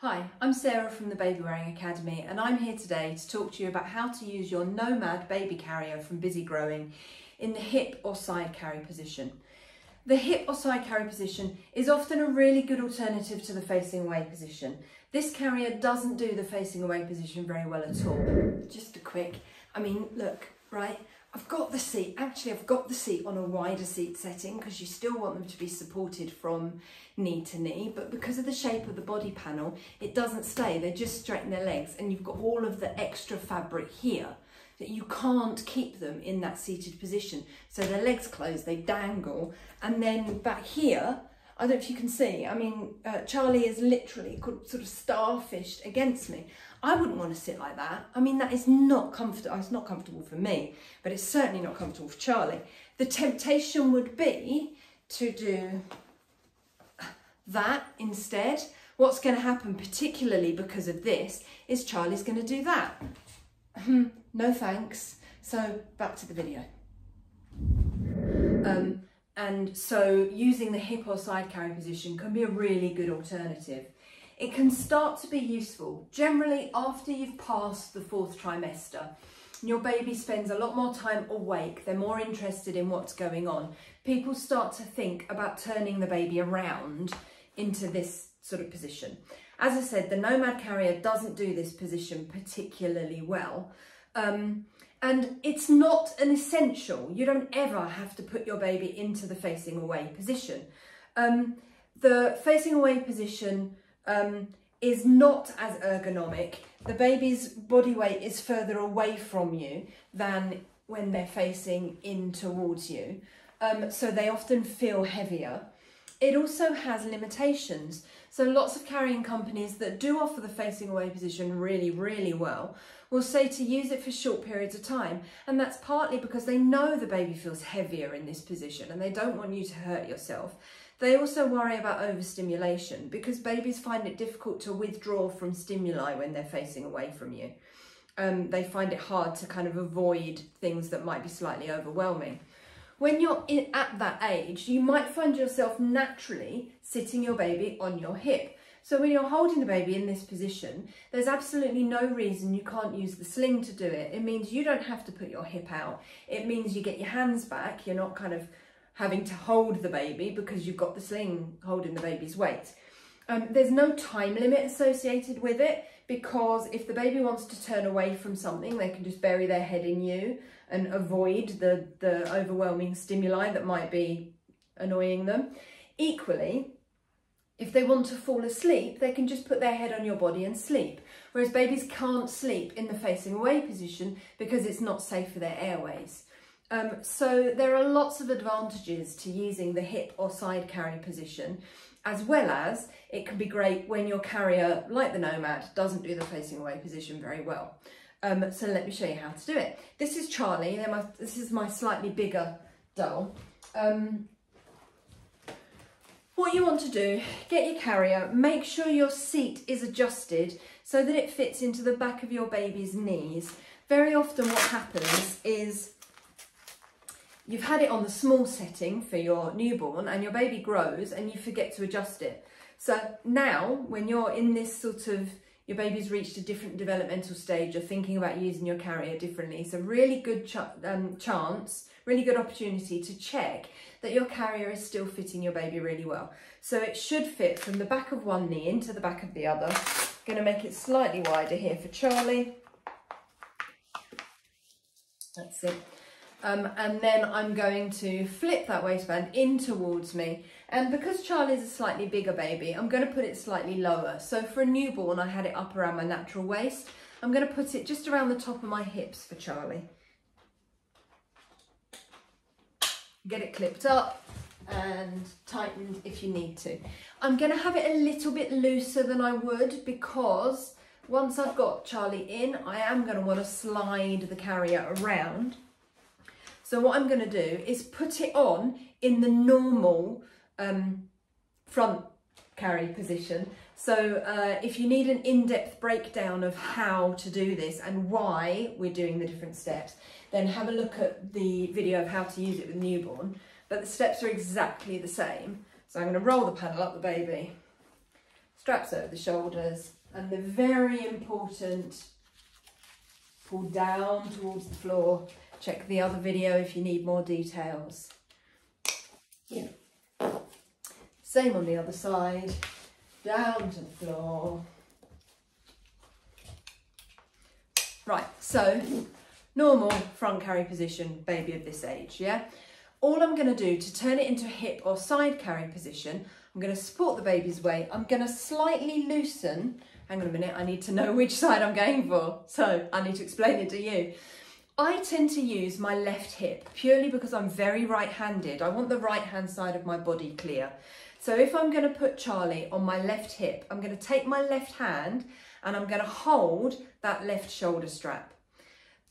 Hi, I'm Sarah from the Baby Wearing Academy and I'm here today to talk to you about how to use your Nomad Baby Carrier from Bizzi Growin in the hip or side carry position. The hip or side carry position is often a really good alternative to the facing away position. This carrier doesn't do the facing away position very well at all. Just a quick, look, right? I've got the seat on a wider seat setting because you still want them to be supported from knee to knee, but because of the shape of the body panel, it doesn't stay. They just straighten their legs and you've got all of the extra fabric here that you can't keep them in that seated position. So their legs close, they dangle, and then back here, I don't know if you can see, Charlie is literally sort of starfished against me. I wouldn't want to sit like that. That is not comfortable. It's not comfortable for me, but it's certainly not comfortable for Charlie. The temptation would be to do that instead. What's going to happen, particularly because of this, is Charlie's going to do that. No thanks. So back to the video. And so using the hip or side carry position can be a really good alternative. It can start to be useful generally after you've passed the 4th trimester. Your baby spends a lot more time awake, they're more interested in what's going on. People start to think about turning the baby around into this sort of position. As I said, the Nomad Carrier doesn't do this position particularly well. And it's not an essential. You don't ever have to put your baby into the facing away position. The facing away position is not as ergonomic. The baby's body weight is further away from you than when they're facing in towards you. So they often feel heavier. It also has limitations. So lots of carrying companies that do offer the facing away position really, really well will say to use it for short periods of time. And that's partly because they know the baby feels heavier in this position and they don't want you to hurt yourself. They also worry about overstimulation because babies find it difficult to withdraw from stimuli when they're facing away from you. They find it hard to kind of avoid things that might be slightly overwhelming. When you're at that age, you might find yourself naturally sitting your baby on your hip. So when you're holding the baby in this position, there's absolutely no reason you can't use the sling to do it. It means you don't have to put your hip out. It means you get your hands back. You're not kind of having to hold the baby because you've got the sling holding the baby's weight. There's no time limit associated with it because if the baby wants to turn away from something, they can just bury their head in you and avoid the overwhelming stimuli that might be annoying them. Equally, if they want to fall asleep, they can just put their head on your body and sleep. Whereas babies can't sleep in the facing away position because it's not safe for their airways. So there are lots of advantages to using the hip or side carry position, as well as it can be great when your carrier, like the Nomad, doesn't do the facing away position very well. So let me show you how to do it. This is Charlie, this is my slightly bigger doll. What you want to do, get your carrier, make sure your seat is adjusted so that it fits into the back of your baby's knees. Very often what happens is you've had it on the small setting for your newborn and your baby grows and you forget to adjust it. So now when you're in this sort of, your baby's reached a different developmental stage, you're thinking about using your carrier differently. It's a really good chance, really good opportunity to check that your carrier is still fitting your baby really well. So it should fit from the back of one knee into the back of the other. I'm going to make it slightly wider here for Charlie. That's it. And then I'm going to flip that waistband in towards me. And because Charlie's a slightly bigger baby, I'm going to put it slightly lower. So for a newborn, I had it up around my natural waist. I'm going to put it just around the top of my hips for Charlie. Get it clipped up and tightened if you need to. I'm going to have it a little bit looser than I would because once I've got Charlie in, I am going to want to slide the carrier around. So what I'm going to do is put it on in the normal front carry position. So if you need an in-depth breakdown of how to do this and why we're doing the different steps, then have a look at the video of how to use it with newborn. But the steps are exactly the same. So I'm going to roll the panel up the baby, straps over the shoulders, and the very important pull down towards the floor. Check the other video if you need more details. Yeah. Same on the other side, down to the floor. Right, so normal front carry position, baby of this age, yeah? All I'm going to do to turn it into a hip or side carry position, I'm going to support the baby's weight. I'm going to slightly loosen. Hang on a minute, I need to know which side I'm going for. So I need to explain it to you. I tend to use my left hip purely because I'm very right-handed. I want the right-hand side of my body clear. So if I'm going to put Charlie on my left hip, I'm going to take my left hand and I'm going to hold that left shoulder strap.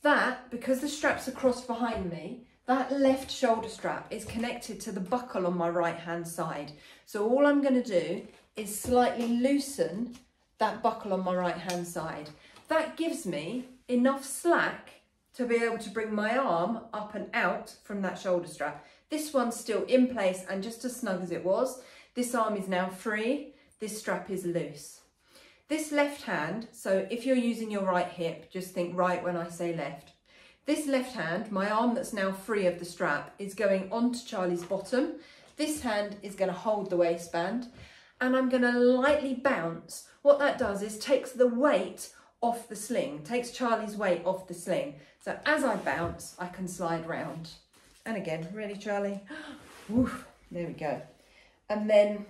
That, because the strap's are crossed behind me, that left shoulder strap is connected to the buckle on my right-hand side. So all I'm going to do is slightly loosen that buckle on my right-hand side. That gives me enough slack to be able to bring my arm up and out from that shoulder strap. This one's still in place and just as snug as it was. This arm is now free, this strap is loose. This left hand, so if you're using your right hip, just think right when I say left. This left hand, my arm that's now free of the strap, is going onto Charlie's bottom. This hand is going to hold the waistband and I'm going to lightly bounce. What that does is takes the weight off the sling, takes Charlie's weight off the sling. So as I bounce, I can slide round. And again, really Charlie, woof, there we go. And then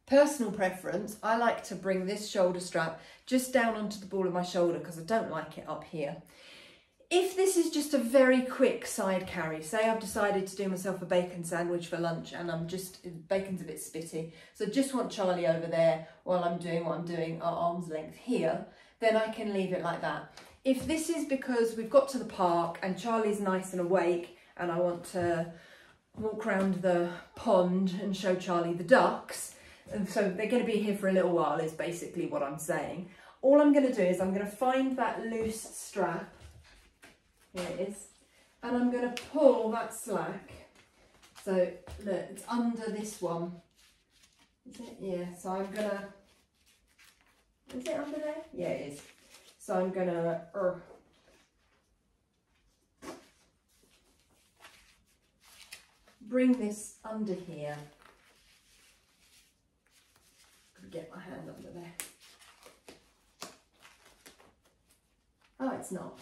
personal preference, I like to bring this shoulder strap just down onto the ball of my shoulder because I don't like it up here. If this is just a very quick side carry, say I've decided to do myself a bacon sandwich for lunch and bacon's a bit spitty, so just want Charlie over there while I'm doing what I'm doing at arm's length here, then I can leave it like that. If this is because we've got to the park and Charlie's nice and awake and I want to walk around the pond and show Charlie the ducks, and so they're going to be here for a little while is basically what I'm saying. All I'm going to do is I'm going to find that loose strap. Here it is. And I'm going to pull that slack. So look, it's under this one. Is it? Yeah, so I'm going to... Is it under there? Yeah, it is. So I'm going to... bring this under here. Get my hand under there. Oh, it's not.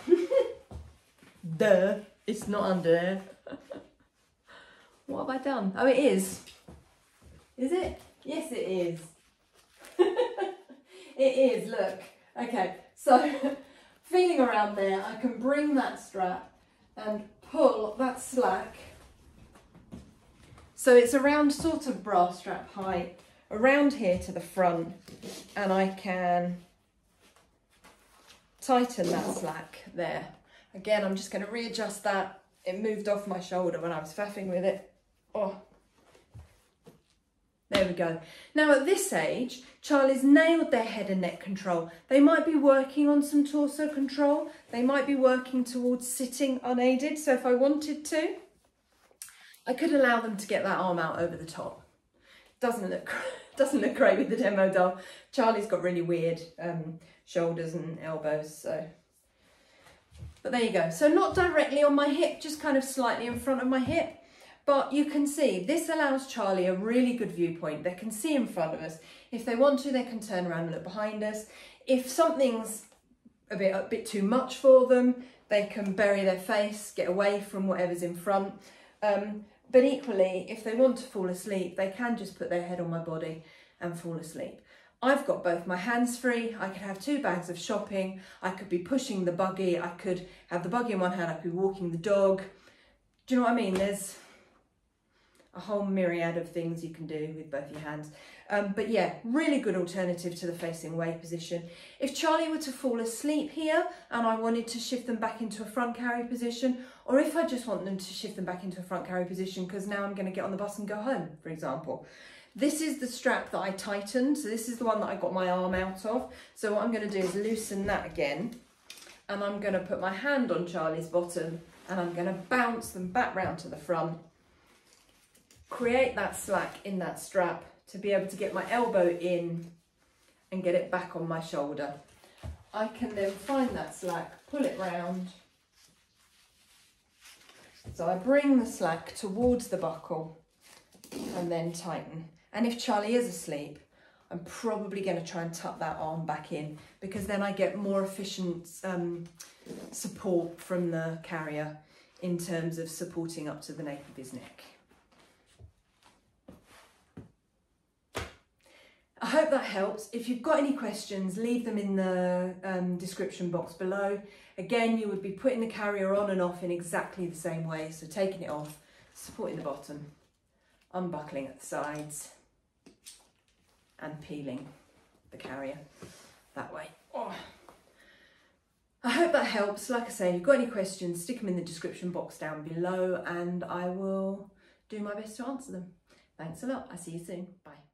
Duh, it's not under there. What have I done? Oh, it is. Is it? Yes, it is. It is, look. Okay, so feeling around there, I can bring that strap and pull that slack. So it's around sort of bra strap height, around here to the front, and I can tighten that slack there. Again, I'm just going to readjust that. It moved off my shoulder when I was faffing with it. Oh, there we go. Now at this age, Charlie's nailed their head and neck control. They might be working on some torso control. They might be working towards sitting unaided. So if I wanted to, I could allow them to get that arm out over the top. Doesn't look great with the demo doll. Charlie's got really weird shoulders and elbows, so. But there you go. So not directly on my hip, just kind of slightly in front of my hip. But you can see this allows Charlie a really good viewpoint. They can see in front of us. If they want to, they can turn around and look behind us. If something's a bit too much for them, they can bury their face, get away from whatever's in front. But equally, if they want to fall asleep, they can just put their head on my body and fall asleep. I've got both my hands free. I could have 2 bags of shopping. I could be pushing the buggy. I could have the buggy in one hand. I could be walking the dog. Do you know what I mean? There's a whole myriad of things you can do with both your hands. But yeah, really good alternative to the facing away position. If Charlie were to fall asleep here and I wanted to shift them back into a front carry position, or if I just want them to shift them back into a front carry position because now I'm going to get on the bus and go home, for example. This is the strap that I tightened. So this is the one that I got my arm out of. So what I'm going to do is loosen that again. And I'm going to put my hand on Charlie's bottom and I'm going to bounce them back round to the front. Create that slack in that strap to be able to get my elbow in and get it back on my shoulder. I can then find that slack, pull it round. So I bring the slack towards the buckle and then tighten. And if Charlie is asleep, I'm probably going to try and tuck that arm back in, because then I get more efficient support from the carrier in terms of supporting up to the nape of his neck. I hope that helps. If you've got any questions, leave them in the description box below. Again, you would be putting the carrier on and off in exactly the same way. So taking it off, supporting the bottom, unbuckling at the sides, and peeling the carrier that way. Oh. I hope that helps. Like I say, if you've got any questions, stick them in the description box down below and I will do my best to answer them. Thanks a lot. I'll see you soon. Bye.